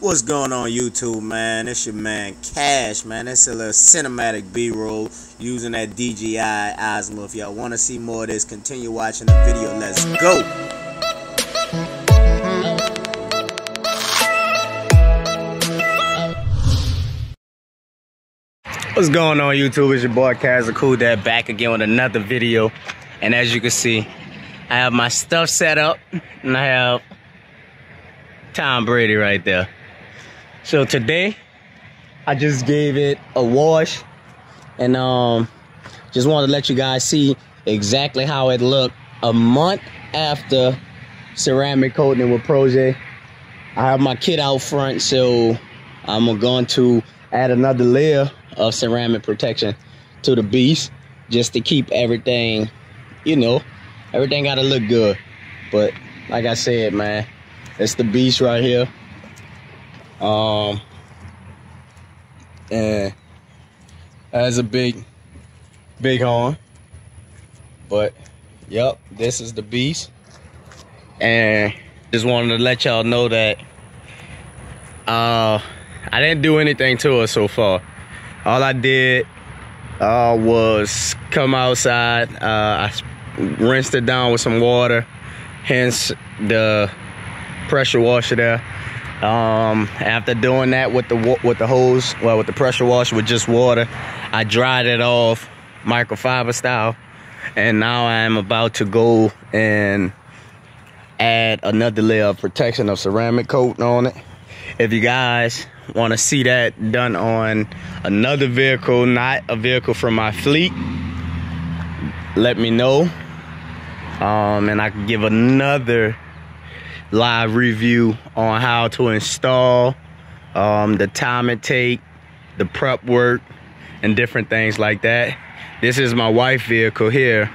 What's going on YouTube, man? It's your man Cash, man. It's a little cinematic B-roll using that DJI Osmo. If y'all want to see more of this, continue watching the video. Let's go. What's going on YouTube? It's your boy KashDaKoolDad back again with another video. And as you can see, I have my stuff set up and I have Tom Brady right there. So today I just gave it a wash and just wanted to let you guys see exactly how it looked a month after ceramic coating it with Proje. I have my kit out front, so I'm going to add another layer of ceramic protection to the beast just to keep everything, you know, everything gotta look good. But like I said, man, it's the beast right here. And has a big horn, but yep, this is the beast. And just wanted to let y'all know that I didn't do anything to it so far. All I did was come outside. I rinsed it down with some water, hence the pressure washer there. After doing that with the hose, well, with the pressure washer with just water, I dried it off microfiber style, and now I'm about to go and add another layer of protection of ceramic coating on it. If you guys want to see that done on another vehicle, not a vehicle from my fleet, let me know, and I can give another live review on how to install, the time it take, the prep work, and different things like that. This is my wife's vehicle here.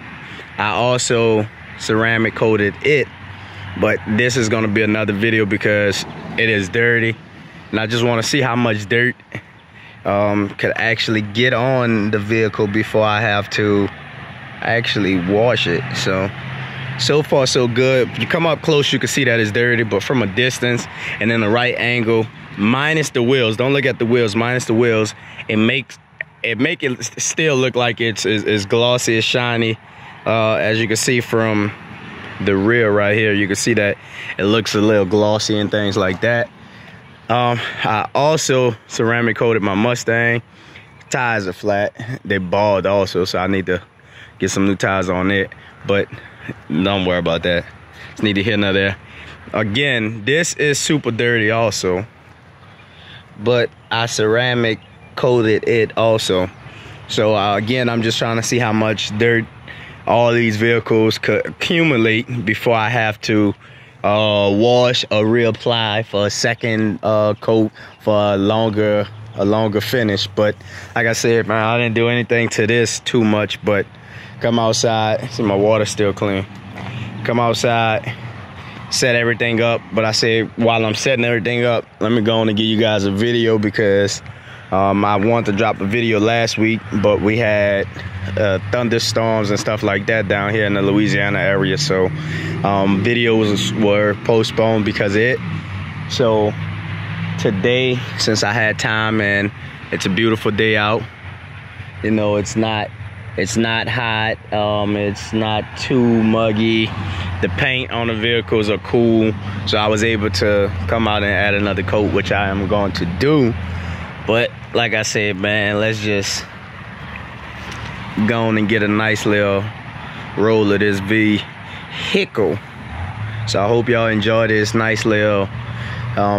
I also ceramic coated it, but this is going to be another video because it is dirty, and I just want to see how much dirt could actually get on the vehicle before I have to actually wash it. So far so good. If you come up close, you can see that it's dirty, but from a distance and in the right angle, minus the wheels, don't look at the wheels, minus the wheels, it make it still look like it's glossy, it's shiny. As you can see from the rear right here, you can see that it looks a little glossy and things like that. I also ceramic coated my Mustang. Tires are flat, they bald also, so I need to get some new tires on it, but don't worry about that. Just need to hit another. Again, this is super dirty also, but I ceramic coated it also. So again, I'm just trying to see how much dirt all these vehicles could accumulate before I have to wash or reapply for a second coat for a longer finish. But like I said, man, I didn't do anything to this too much, but come outside, see my water's still clean. Come outside, set everything up. But I said, while I'm setting everything up, let me go on and give you guys a video because I wanted to drop a video last week, but we had thunderstorms and stuff like that down here in the Louisiana area. So videos were postponed because of it. So today, since I had time and it's a beautiful day out, you know, it's not hot, it's not too muggy, the paint on the vehicles are cool, so I was able to come out and add another coat, which I am going to do. But like I said, man, let's just go on and get a nice little roll of this vehicle. So I hope y'all enjoy this nice little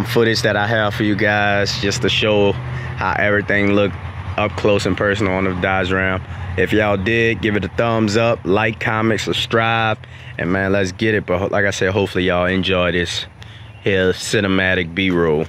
footage that I have for you guys, just to show how everything looked up close and personal on the Dodge Ram. If y'all did, give it a thumbs up, like, comment, subscribe, and man, let's get it. But like I said, hopefully y'all enjoy this here cinematic B-roll.